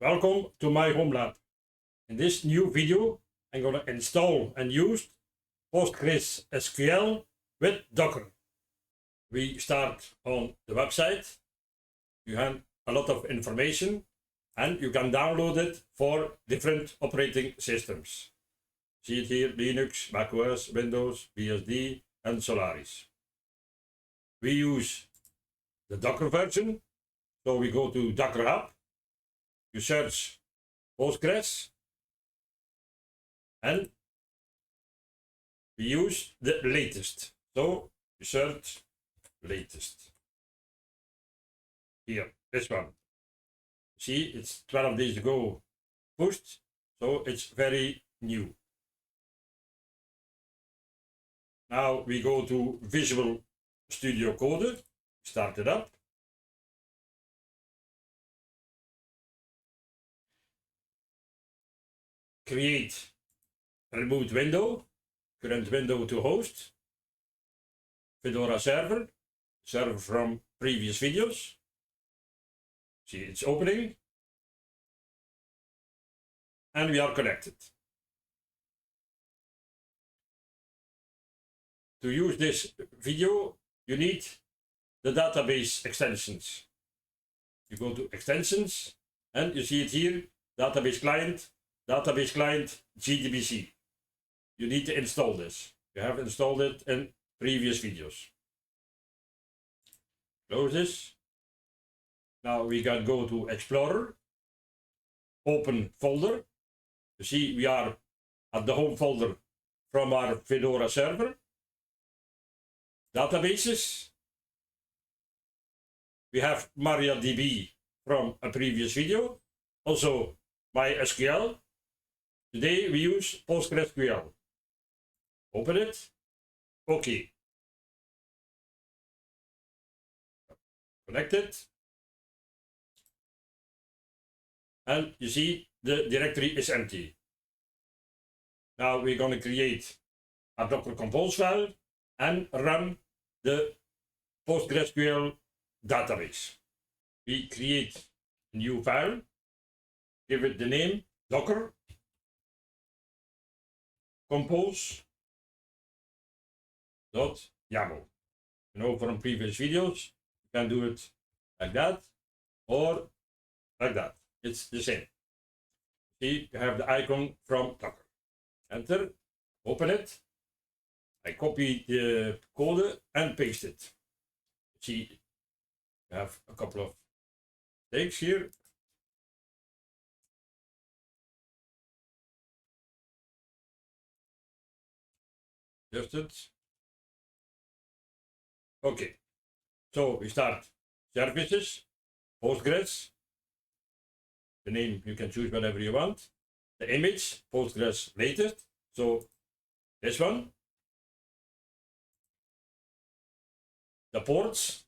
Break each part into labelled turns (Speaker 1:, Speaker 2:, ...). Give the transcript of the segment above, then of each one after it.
Speaker 1: Welcome to my home lab. In this new video, I'm going to install and use PostgreSQL with Docker. We start on the website. You have a lot of information and you can download it for different operating systems. See it here: Linux, macOS, Windows, BSD and Solaris. We use the Docker version, so we go to Docker Hub. You search Postgres and we use the latest. So you search latest. Here, this one. See, it's 12 days ago pushed, so it's very new. Now we go to Visual Studio Code, start it up. Create a remote window, current window to host, Fedora server from previous videos. See, it's opening and we are connected. To use this video, you need the database extensions. You go to extensions and you see it here, database client, JDBC. You need to install this. You have installed it in previous videos. Close this. Now we can go to Explorer, open folder. You see we are at the home folder from our Fedora server. Databases. We have MariaDB from a previous video. Also MySQL. Today we use PostgreSQL. Open it. OK. Connect it. And you see the directory is empty. Now we're going to create a Docker Compose file and run the PostgreSQL database. We create a new file, give it the name Docker Compose.yaml. You know, from previous videos, you can do it like that or like that. It's the same. See, you have the icon from Docker. Enter, open it. I copy the code and paste it. See, you have a couple of takes here. Just it. Okay, so we start services, Postgres. The name you can choose whatever you want. The image, Postgres latest. So this one. The ports.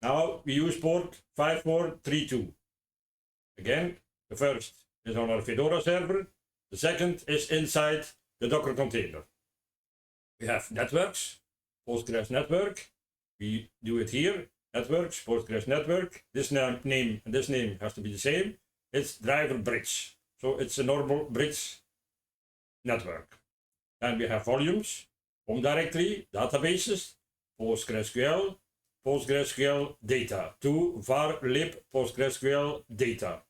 Speaker 1: Now we use port 5432. Again, the first is on our Fedora server. The second is inside the Docker container. We have networks, Postgres network. We do it here. Networks, Postgres network. This name and this name has to be the same. It's driver bridge. So it's a normal bridge network. And we have volumes, home directory, databases, PostgreSQL, PostgreSQL data to var lib PostgreSQL data.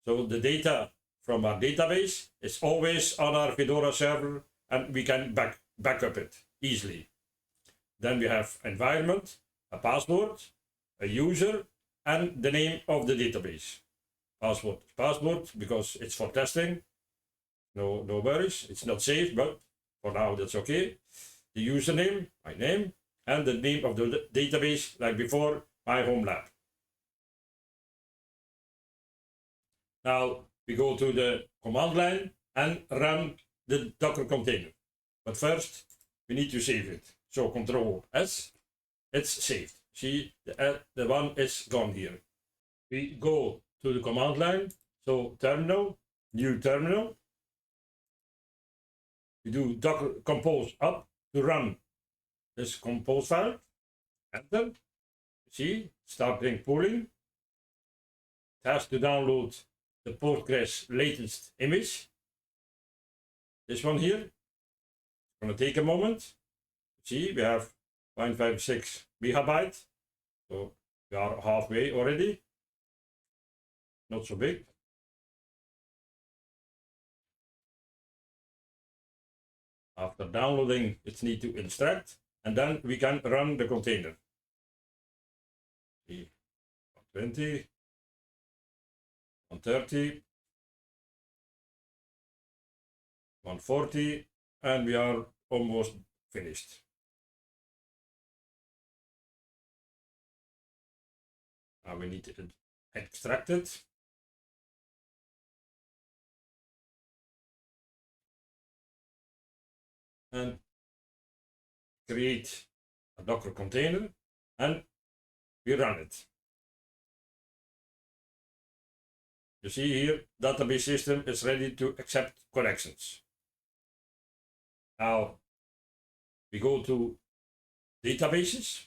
Speaker 1: So the data from our database is always on our Fedora server and we can back up it easily. Then we have environment, a password, a user, and the name of the database. Password because it's for testing. No worries, it's not safe, but for now that's okay. The username, my name, and the name of the database, like before, my home lab. Now we go to the command line and run the Docker container. But first, we need to save it. So Control S, it's saved. See, the one is gone here. We go to the command line. So terminal, new terminal. We do Docker Compose up to run this compose file. Enter. See, starting pulling. It has to download the Postgres latest image. This one here. It's going to take a moment. See, we have 0.56 megabyte. So we are halfway already. Not so big. After downloading, it needs to extract, and then we can run the container. See, 120, 130, 140, and we are almost finished. Now we need to extract it. And create a Docker container, and we run it. You see here, database system is ready to accept connections. Now we go to databases,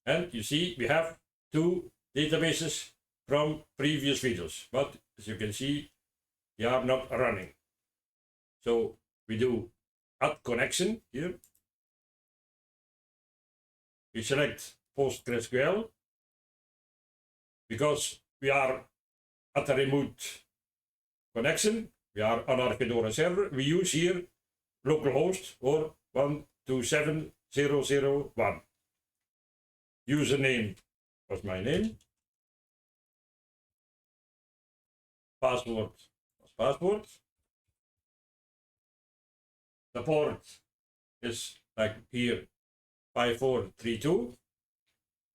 Speaker 1: and you see we have two databases from previous videos, but as you can see, they are not running. So we do add connection here. We select PostgreSQL because we are at a remote connection. We are on our Fedora server. We use here localhost or 127.0.0.1. Username was my name. Password was password. The port is like here 5432.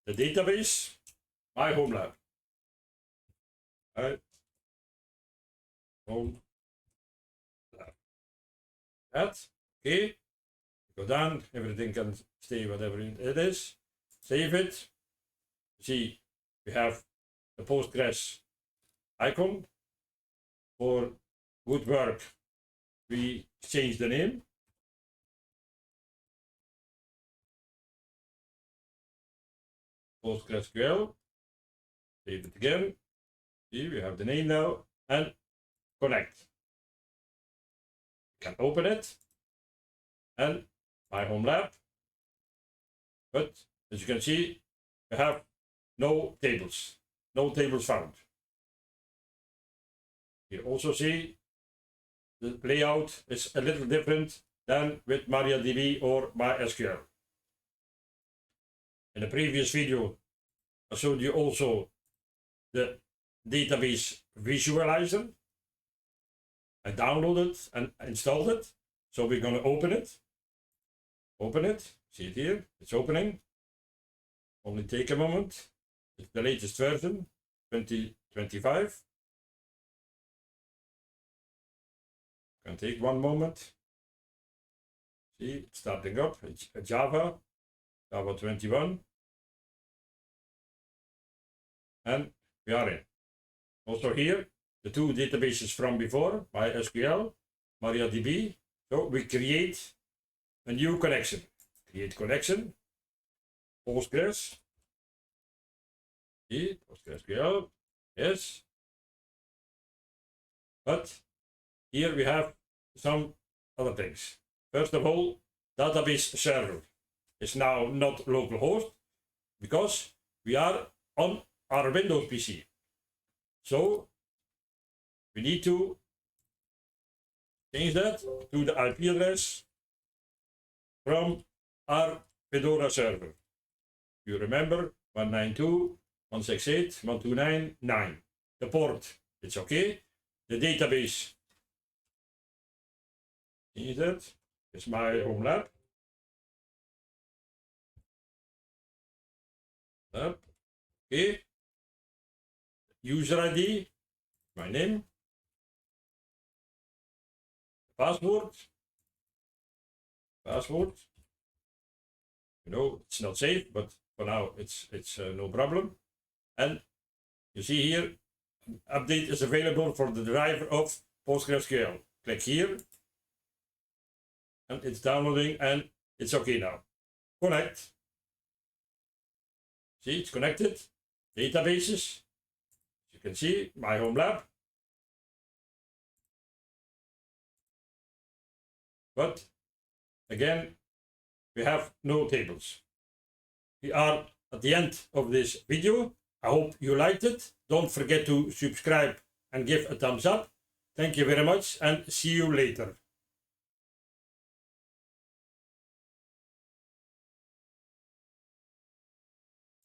Speaker 1: The database, my home lab. Right. Home lab. That, okay. Go down, everything can stay whatever it is. Save it. See, we have the Postgres icon. For good work, we change the name. PostgreSQL. Save it again. See, we have the name now, and connect. You can open it, and my home lab. But as you can see, we have no tables found. You also see the layout is a little different than with MariaDB or MySQL. In the previous video, I showed you also the database visualizer. I downloaded and installed it. So we're going to open it. Open it. See it here. It's opening. Only take a moment. It's the latest version, 2025. Can take one moment. See, it's starting up. It's Java 21. And we are in. Also here, the two databases from before, MySQL, MariaDB. So we create a new connection. Create connection. Postgres. See, PostgreSQL. Yes. But here we have some other things. First of all, database server is now not localhost because we are on our Windows PC. So we need to change that to the IP address from our Fedora server. You remember 192.168.129.9. The port, it's okay. The database, change that. It's my home lab. Okay. User ID, my name. Password. You know, it's not safe, but for now it's no problem. And you see here, update is available for the driver of PostgreSQL. Click here, and it's downloading, and it's okay now. Connect. See, it's connected. Databases. You can see my home lab. but again, we have no tables. We are at the end of this video. I hope you liked it. Don't forget to subscribe and give a thumbs up. Thank you very much and see you later.